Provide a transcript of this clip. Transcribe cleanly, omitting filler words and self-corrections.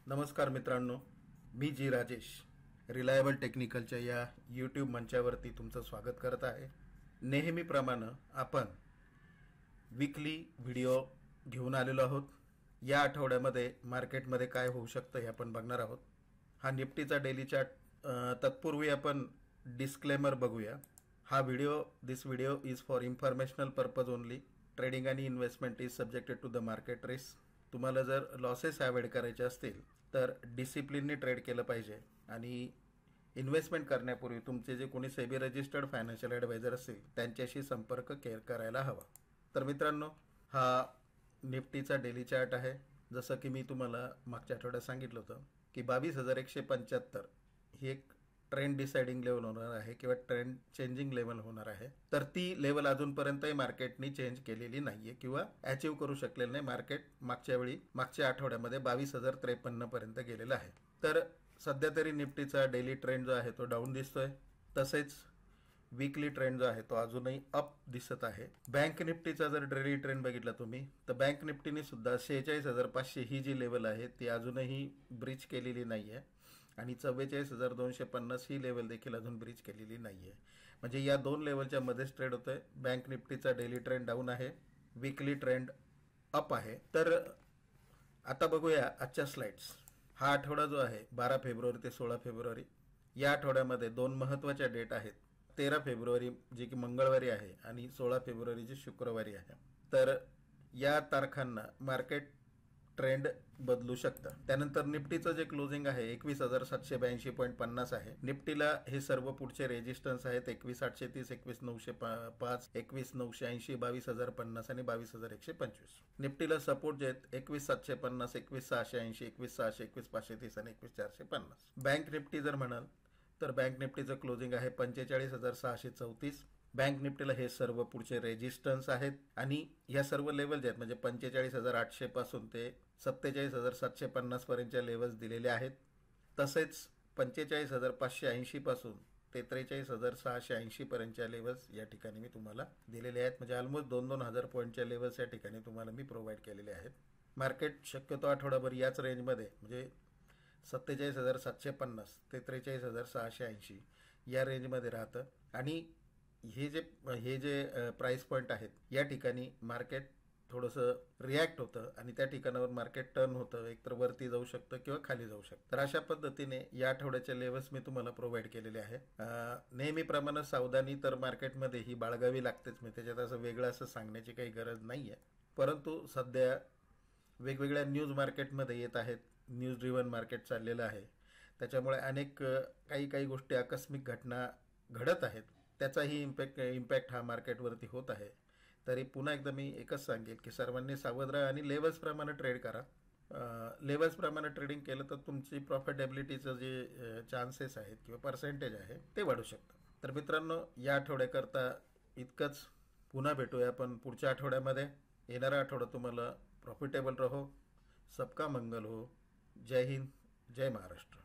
नमस्कार मित्रांनो, मी जी राजेश रिलायबल टेक्निकलच्या या यूट्यूब मंचावरती तुमचं स्वागत करत आहे। नेहमीप्रमाणे आपण वीकली व्हिडिओ घेऊन आलेलो आहोत। या आठवड्यामध्ये मार्केटमध्ये काय होऊ शकतं हे आपण बघणार आहोत। हा निफ्टीचा डेली चार्ट तत्पूर्वी आपण डिस्क्लेमर बघूया। This video is for informational purpose only. Trading आणि investment is subjected to the market risk. तुम्हाला जर लॉसेस अवॉइड करायचे असतील तर डिसिप्लिनने ट्रेड केलं पाहिजे आणि इन्व्हेस्टमेंट करण्यापूर्वी तुमचे जे कोणी सेबी रजिस्टर्ड फायनान्शियल ॲडवायझर असतील त्यांच्याशी संपर्क करायला हवा। तर मित्रांनो, हा निफ्टीचा डेली चार्ट आहे। जसं की मी तुम्हाला मागच्या आठवड्यात सांगितलं होतं की 22,175 ही एक ट्रेंड डिसाइडिंग लेवल होणार आहे किंवा ट्रेंड चेंजिंग लेवल होणार आहे। तर ती लेवल अजूनपर्यंतही मार्केटनी चेंज केलेली नाहीये किंवा अचीव करू शकलेलं नाही। मार्केट मागच्या आठवड्यामध्ये 22,053 पर्यंत गेलेलं आहे। तर सध्या तरी निफ्टीचा डेली ट्रेंड जो आहे तो डाऊन दिसतोय, तसेच वीकली ट्रेंड जो आहे तो अजूनही अप दिसत आहे। बँक निफ्टीचा जर डेली ट्रेंड बघितला तुम्ही तर बँक निफ्टीने सुद्धा 46,500 ही जी लेवल आहे ती अजूनही ब्रीच केलेली नाहीये आणि 44,250 ही लेवल देखील अजून ब्रीच केलेली नाहीये। म्हणजे या दोन लेवलच्या मध्येच ट्रेड होतोय। बँक निफ्टीचा डेली ट्रेंड डाऊन आहे, वीकली ट्रेंड अप आहे। तर आता बघूया आजच्या स्लाइड्स। हा आठवडा जो आहे 12 फेब्रुवारी ते 16 फेब्रुवारी या आठवड्यामध्ये दोन महत्त्वाच्या डेट आहेत। 13 फेब्रुवारी जी की मंगळवारी आहे आणि 16 फेब्रुवारी जी शुक्रवारी आहे। तर या तारखांना मार्केट ट्रेंड बदलू शकतं। त्यानंतर निफ्टीचं जे क्लोजिंग आहे 21,782.50 आहे। निफ्टीला हे सर्व पुढचे रेजिस्टन्स आहेत 21,830, 21,905, 21,980, 22,050 आणि 22,125। निफ्टीला सपोर्ट जे आहेत 21,750, 21,680, 21,600, 21,530 आणि 21,450। बँक निफ्टी जर म्हणाल तर बँक निफ्टीचं क्लोजिंग आहे 45,634। बँक निफ्टीला हे सर्व पुढचे रेजिस्टन्स आहेत आणि या सर्व लेवल जे आहेत म्हणजे 45,800 पासून ते 47,750 पर्यंतच्या लेवल्स दिलेले आहेत। तसेच 45,580 पासून ते 43,680 पर्यंतच्या लेवल्स या ठिकाणी मी तुम्हाला दिलेले आहेत। म्हणजे ऑलमोस्ट 2,000 पॉईंटच्या लेवल्स या ठिकाणी तुम्हाला मी प्रोव्हाइड केलेले आहेत। मार्केट शक्यतो आठवडाभर याच रेंजमध्ये म्हणजे 47,750 ते 43,680 या रेंजमध्ये राहतं आणि हे जे प्राइस पॉईंट आहेत या ठिकाणी मार्केट थोडंसं रिॲक्ट होतं आणि त्या ठिकाणावर मार्केट टर्न होतं, एकतर वरती जाऊ शकतं किंवा खाली जाऊ शकतं। तर अशा पद्धतीने या आठवड्याच्या लेवल्स मी तुम्हाला प्रोव्हाइड केलेले आहे। नेहमीप्रमाणे सावधानी तर मार्केटमध्ये ही बाळगावी लागतेच, मी त्याच्यात असं वेगळं असं सांगण्याची काही गरज नाही आहे। परंतु सध्या वेगवेगळ्या न्यूज मार्केटमध्ये येत आहेत, न्यूज ड्रिव्हन मार्केट चाललेलं आहे, त्याच्यामुळे अनेक काही गोष्टी आकस्मिक घटना घडत आहेत, त्याचाही इम्पॅक्ट हा मार्केटवरती होत आहे। तरी पुन्हा एकदा मी एकच सांगेल की सर्वांनी सावध राहा आणि लेवल्सप्रमाणे ट्रेड करा। लेवल्सप्रमाणे ट्रेडिंग केलं तर तुमची प्रॉफिटेबिलिटीचं जे चान्सेस आहेत किंवा पर्सेंटेज आहे ते वाढू शकतं। तर मित्रांनो, या आठवड्याकरता इतकंच। पुन्हा भेटूया आपण पुढच्या आठवड्यामध्ये। येणारा आठवडा तुम्हाला प्रॉफिटेबल रहो, सबका मंगल हो। जय हिंद, जय महाराष्ट्र।